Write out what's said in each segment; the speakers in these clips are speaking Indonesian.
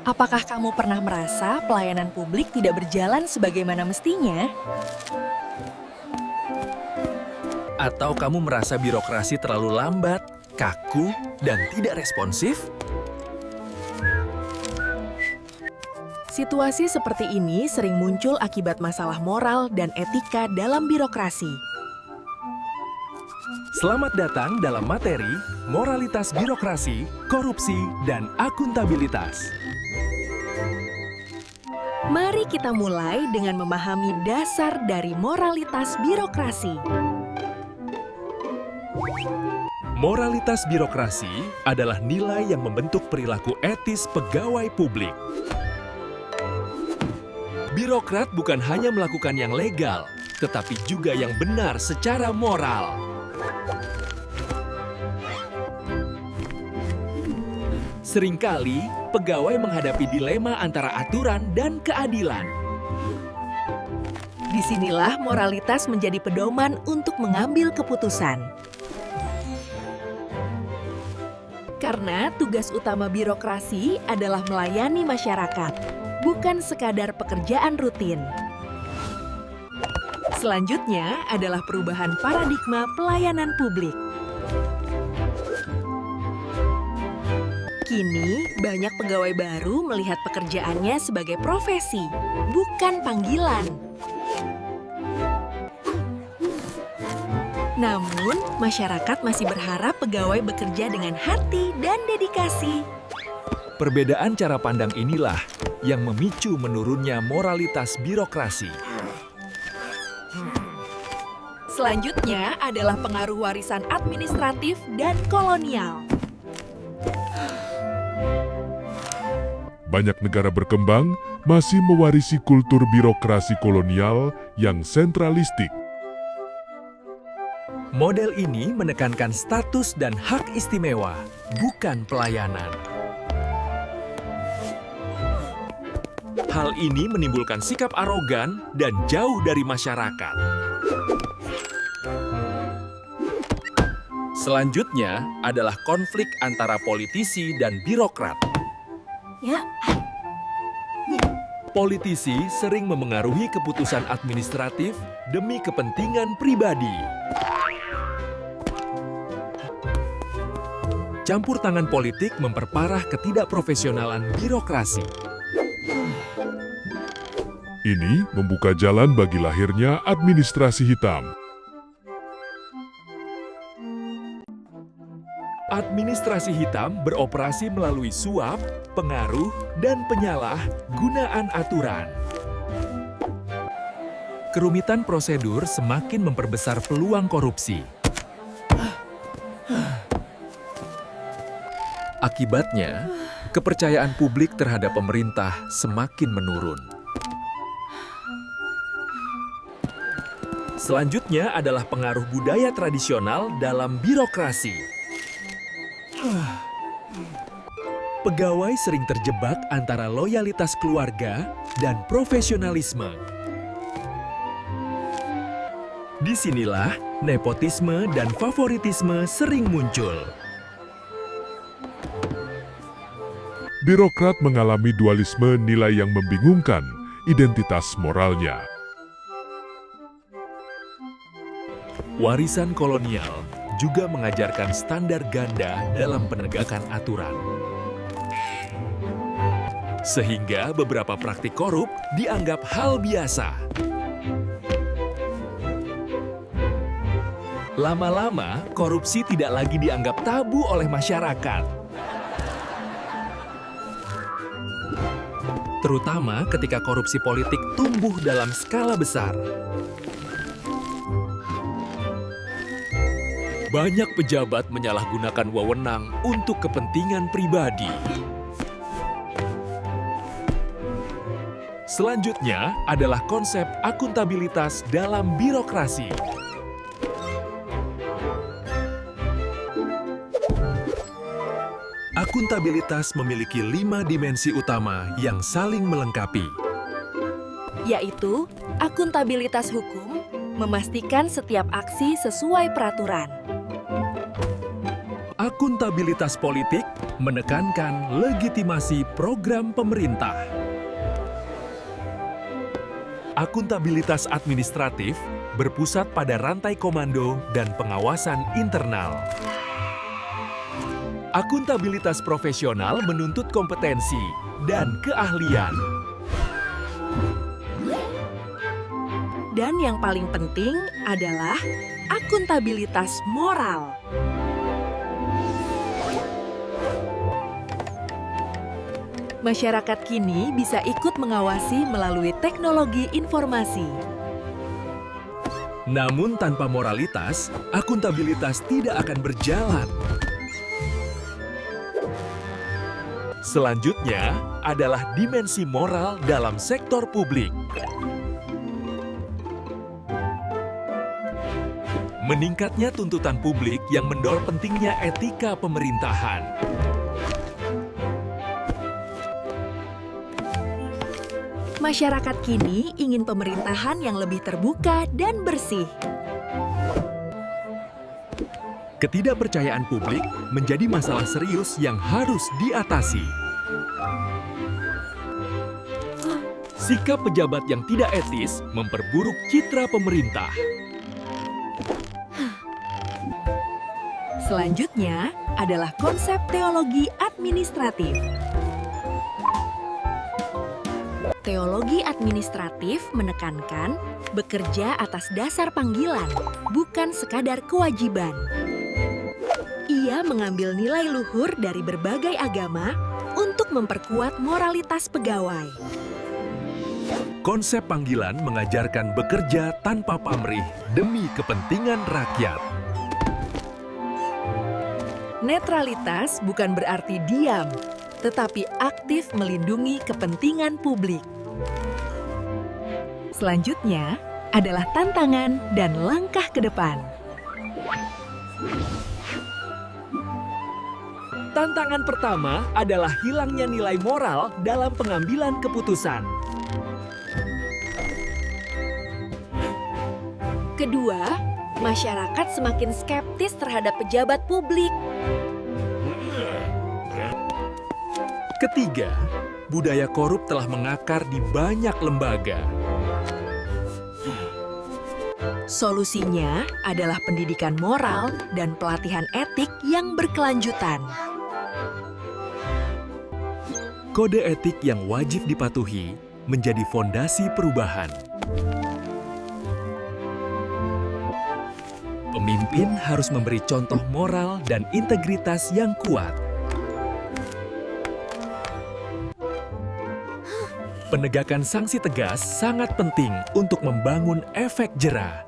Apakah kamu pernah merasa pelayanan publik tidak berjalan sebagaimana mestinya? Atau kamu merasa birokrasi terlalu lambat, kaku, dan tidak responsif? Situasi seperti ini sering muncul akibat masalah moral dan etika dalam birokrasi. Selamat datang dalam materi Moralitas Birokrasi, Korupsi, dan Akuntabilitas. Mari kita mulai dengan memahami dasar dari moralitas birokrasi. Moralitas birokrasi adalah nilai yang membentuk perilaku etis pegawai publik. Birokrat bukan hanya melakukan yang legal, tetapi juga yang benar secara moral. Seringkali, pegawai menghadapi dilema antara aturan dan keadilan. Disinilah moralitas menjadi pedoman untuk mengambil keputusan. Karena tugas utama birokrasi adalah melayani masyarakat, bukan sekadar pekerjaan rutin. Selanjutnya adalah perubahan paradigma pelayanan publik. Kini, banyak pegawai baru melihat pekerjaannya sebagai profesi, bukan panggilan. Namun, masyarakat masih berharap pegawai bekerja dengan hati dan dedikasi. Perbedaan cara pandang inilah yang memicu menurunnya moralitas birokrasi. Selanjutnya adalah pengaruh warisan administratif dan kolonial. Banyak negara berkembang masih mewarisi kultur birokrasi kolonial yang sentralistik. Model ini menekankan status dan hak istimewa, bukan pelayanan. Hal ini menimbulkan sikap arogan dan jauh dari masyarakat. Selanjutnya adalah konflik antara politisi dan birokrat. Politisi sering memengaruhi keputusan administratif demi kepentingan pribadi. Campur tangan politik memperparah ketidakprofesionalan birokrasi. Ini membuka jalan bagi lahirnya administrasi hitam. Administrasi hitam beroperasi melalui suap, pengaruh, dan penyalahgunaan aturan. Kerumitan prosedur semakin memperbesar peluang korupsi. Akibatnya, kepercayaan publik terhadap pemerintah semakin menurun. Selanjutnya adalah pengaruh budaya tradisional dalam birokrasi. Pegawai sering terjebak antara loyalitas keluarga dan profesionalisme. Disinilah nepotisme dan favoritisme sering muncul. Birokrat mengalami dualisme nilai yang membingungkan identitas moralnya. Warisan kolonial juga mengajarkan standar ganda dalam penegakan aturan. Sehingga beberapa praktik korup dianggap hal biasa. Lama-lama, korupsi tidak lagi dianggap tabu oleh masyarakat. Terutama ketika korupsi politik tumbuh dalam skala besar. Banyak pejabat menyalahgunakan wewenang untuk kepentingan pribadi. Selanjutnya adalah konsep akuntabilitas dalam birokrasi. Akuntabilitas memiliki 5 dimensi utama yang saling melengkapi. Yaitu akuntabilitas hukum, memastikan setiap aksi sesuai peraturan. Akuntabilitas politik menekankan legitimasi program pemerintah. Akuntabilitas administratif berpusat pada rantai komando dan pengawasan internal. Akuntabilitas profesional menuntut kompetensi dan keahlian. Dan yang paling penting adalah akuntabilitas moral. Masyarakat kini bisa ikut mengawasi melalui teknologi informasi. Namun tanpa moralitas, akuntabilitas tidak akan berjalan. Selanjutnya adalah dimensi moral dalam sektor publik. Meningkatnya tuntutan publik yang mendorong pentingnya etika pemerintahan. Masyarakat kini ingin pemerintahan yang lebih terbuka dan bersih. Ketidakpercayaan publik menjadi masalah serius yang harus diatasi. Sikap pejabat yang tidak etis memperburuk citra pemerintah. Selanjutnya adalah konsep teologi administratif. Teologi administratif menekankan bekerja atas dasar panggilan, bukan sekadar kewajiban. Ia mengambil nilai luhur dari berbagai agama untuk memperkuat moralitas pegawai. Konsep panggilan mengajarkan bekerja tanpa pamrih demi kepentingan rakyat. Netralitas bukan berarti diam, tetapi aktif melindungi kepentingan publik. Selanjutnya adalah tantangan dan langkah ke depan. Tantangan pertama adalah hilangnya nilai moral dalam pengambilan keputusan. Kedua, masyarakat semakin skeptis terhadap pejabat publik. Ketiga, budaya korup telah mengakar di banyak lembaga. Solusinya adalah pendidikan moral dan pelatihan etik yang berkelanjutan. Kode etik yang wajib dipatuhi menjadi fondasi perubahan. Pemimpin harus memberi contoh moral dan integritas yang kuat. Penegakan sanksi tegas sangat penting untuk membangun efek jera.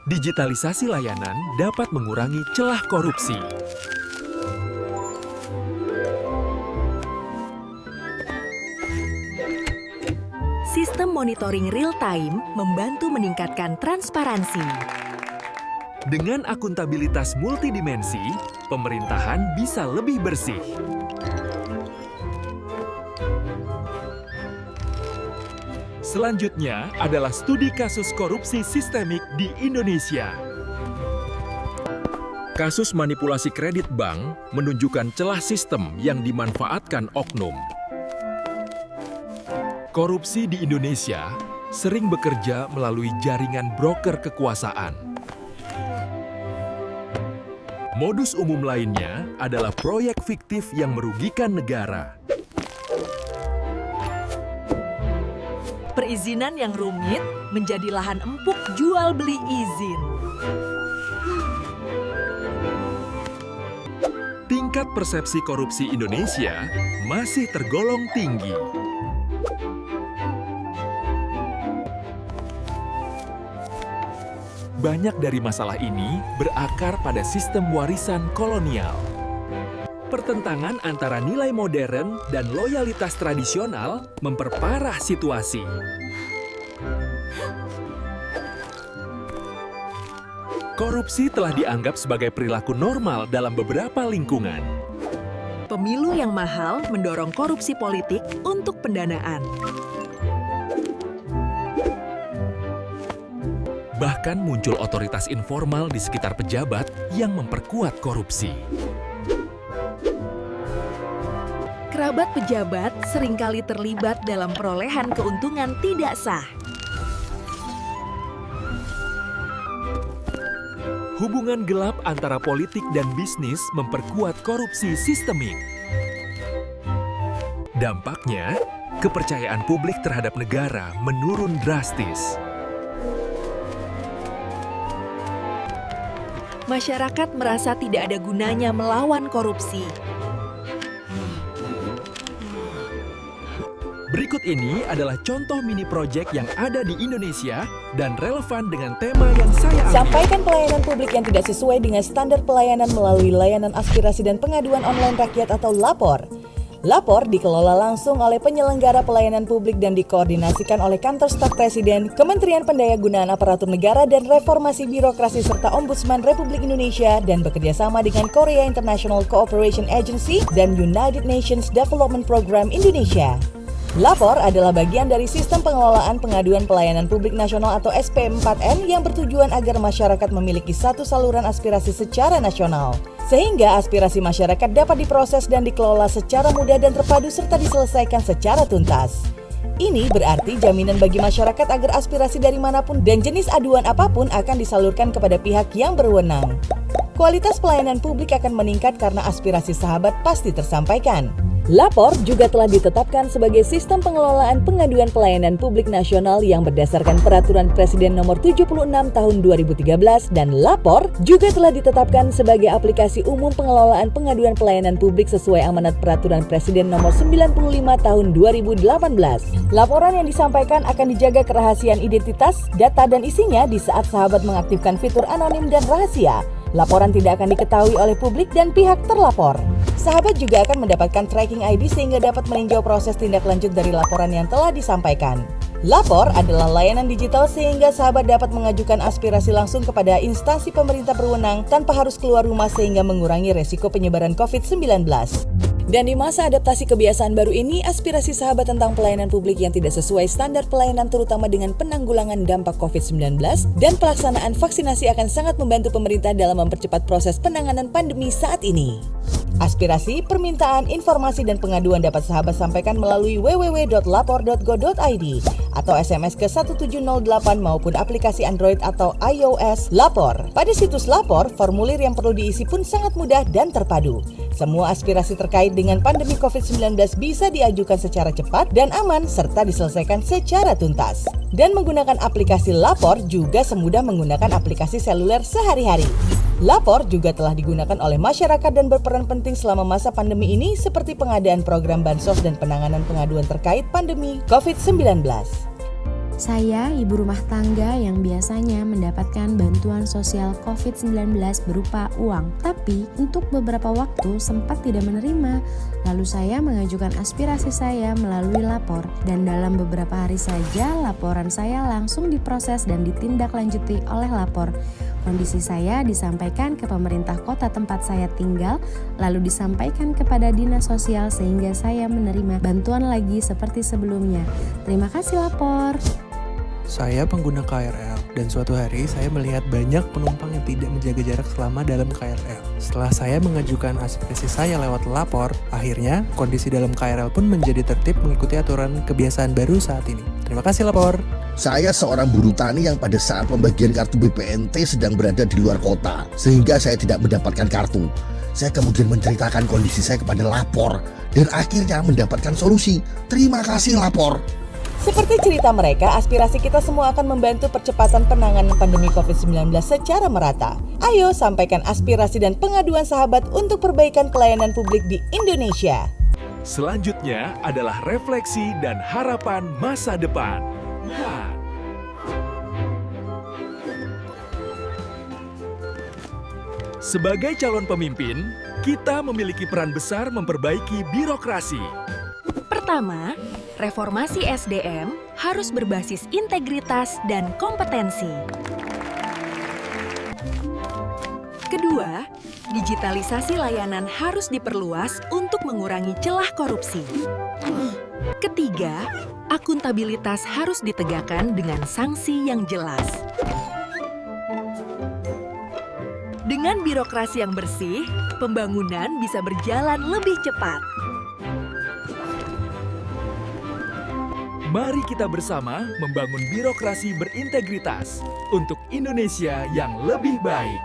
Digitalisasi layanan dapat mengurangi celah korupsi. Sistem monitoring real-time membantu meningkatkan transparansi. Dengan akuntabilitas multidimensi, pemerintahan bisa lebih bersih. Selanjutnya adalah studi kasus korupsi sistemik di Indonesia. Kasus manipulasi kredit bank menunjukkan celah sistem yang dimanfaatkan oknum. Korupsi di Indonesia sering bekerja melalui jaringan broker kekuasaan. Modus umum lainnya adalah proyek fiktif yang merugikan negara. Perizinan yang rumit menjadi lahan empuk jual beli izin. Tingkat persepsi korupsi Indonesia masih tergolong tinggi. Banyak dari masalah ini berakar pada sistem warisan kolonial. Pertentangan antara nilai modern dan loyalitas tradisional memperparah situasi. Korupsi telah dianggap sebagai perilaku normal dalam beberapa lingkungan. Pemilu yang mahal mendorong korupsi politik untuk pendanaan. Bahkan muncul otoritas informal di sekitar pejabat yang memperkuat korupsi. Kerabat pejabat seringkali terlibat dalam perolehan keuntungan tidak sah. Hubungan gelap antara politik dan bisnis memperkuat korupsi sistemik. Dampaknya, kepercayaan publik terhadap negara menurun drastis. Masyarakat merasa tidak ada gunanya melawan korupsi. Berikut ini adalah contoh mini project yang ada di Indonesia dan relevan dengan tema yang saya ambil. Sampaikan pelayanan publik yang tidak sesuai dengan standar pelayanan melalui layanan aspirasi dan pengaduan online rakyat atau LAPOR. LAPOR dikelola langsung oleh penyelenggara pelayanan publik dan dikoordinasikan oleh Kantor Staf Presiden, Kementerian Pendayagunaan Aparatur Negara dan Reformasi Birokrasi serta Ombudsman Republik Indonesia dan bekerjasama dengan Korea International Cooperation Agency dan United Nations Development Program Indonesia. LAPOR adalah bagian dari Sistem Pengelolaan Pengaduan Pelayanan Publik Nasional atau SP4N yang bertujuan agar masyarakat memiliki satu saluran aspirasi secara nasional. Sehingga aspirasi masyarakat dapat diproses dan dikelola secara mudah dan terpadu serta diselesaikan secara tuntas. Ini berarti jaminan bagi masyarakat agar aspirasi dari manapun dan jenis aduan apapun akan disalurkan kepada pihak yang berwenang. Kualitas pelayanan publik akan meningkat karena aspirasi sahabat pasti tersampaikan. LAPOR juga telah ditetapkan sebagai Sistem Pengelolaan Pengaduan Pelayanan Publik Nasional yang berdasarkan Peraturan Presiden Nomor 76 Tahun 2013 dan LAPOR juga telah ditetapkan sebagai aplikasi umum pengelolaan pengaduan pelayanan publik sesuai amanat Peraturan Presiden Nomor 95 Tahun 2018. Laporan yang disampaikan akan dijaga kerahasiaan identitas, data dan isinya di saat sahabat mengaktifkan fitur anonim dan rahasia. Laporan tidak akan diketahui oleh publik dan pihak terlapor. Sahabat juga akan mendapatkan tracking ID sehingga dapat meninjau proses tindak lanjut dari laporan yang telah disampaikan. LAPOR adalah layanan digital sehingga sahabat dapat mengajukan aspirasi langsung kepada instansi pemerintah berwenang tanpa harus keluar rumah sehingga mengurangi resiko penyebaran COVID-19. Dan di masa adaptasi kebiasaan baru ini, aspirasi sahabat tentang pelayanan publik yang tidak sesuai standar pelayanan terutama dengan penanggulangan dampak COVID-19 dan pelaksanaan vaksinasi akan sangat membantu pemerintah dalam mempercepat proses penanganan pandemi saat ini. Aspirasi, permintaan, informasi, dan pengaduan dapat sahabat sampaikan melalui www.lapor.go.id atau SMS ke 1708 maupun aplikasi Android atau iOS LAPOR. Pada situs LAPOR, formulir yang perlu diisi pun sangat mudah dan terpadu. Semua aspirasi terkait dengan pandemi COVID-19 bisa diajukan secara cepat dan aman serta diselesaikan secara tuntas. Dan menggunakan aplikasi LAPOR juga semudah menggunakan aplikasi seluler sehari-hari. LAPOR juga telah digunakan oleh masyarakat dan berperan penting selama masa pandemi ini seperti pengadaan program bansos dan penanganan pengaduan terkait pandemi COVID-19. Saya ibu rumah tangga yang biasanya mendapatkan bantuan sosial COVID-19 berupa uang, tapi untuk beberapa waktu sempat tidak menerima. Lalu saya mengajukan aspirasi saya melalui LAPOR dan dalam beberapa hari saja laporan saya langsung diproses dan ditindaklanjuti oleh LAPOR. Kondisi saya disampaikan ke pemerintah kota tempat saya tinggal, lalu disampaikan kepada dinas sosial sehingga saya menerima bantuan lagi seperti sebelumnya. Terima kasih LAPOR. Saya pengguna KRL dan suatu hari saya melihat banyak penumpang yang tidak menjaga jarak selama dalam KRL. Setelah saya mengajukan aspirasi saya lewat LAPOR, akhirnya kondisi dalam KRL pun menjadi tertib mengikuti aturan kebiasaan baru saat ini. Terima kasih LAPOR. Saya seorang buruh tani yang pada saat pembagian kartu BPNT sedang berada di luar kota, sehingga saya tidak mendapatkan kartu. Saya kemudian menceritakan kondisi saya kepada LAPOR dan akhirnya mendapatkan solusi. Terima kasih LAPOR. Seperti cerita mereka, aspirasi kita semua akan membantu percepatan penanganan pandemi COVID-19 secara merata. Ayo sampaikan aspirasi dan pengaduan sahabat untuk perbaikan pelayanan publik di Indonesia. Selanjutnya adalah refleksi dan harapan masa depan. Sebagai calon pemimpin, kita memiliki peran besar memperbaiki birokrasi. Pertama, reformasi SDM harus berbasis integritas dan kompetensi. Kedua, digitalisasi layanan harus diperluas untuk mengurangi celah korupsi. Ketiga, akuntabilitas harus ditegakkan dengan sanksi yang jelas. Dengan birokrasi yang bersih, pembangunan bisa berjalan lebih cepat. Mari kita bersama membangun birokrasi berintegritas untuk Indonesia yang lebih baik.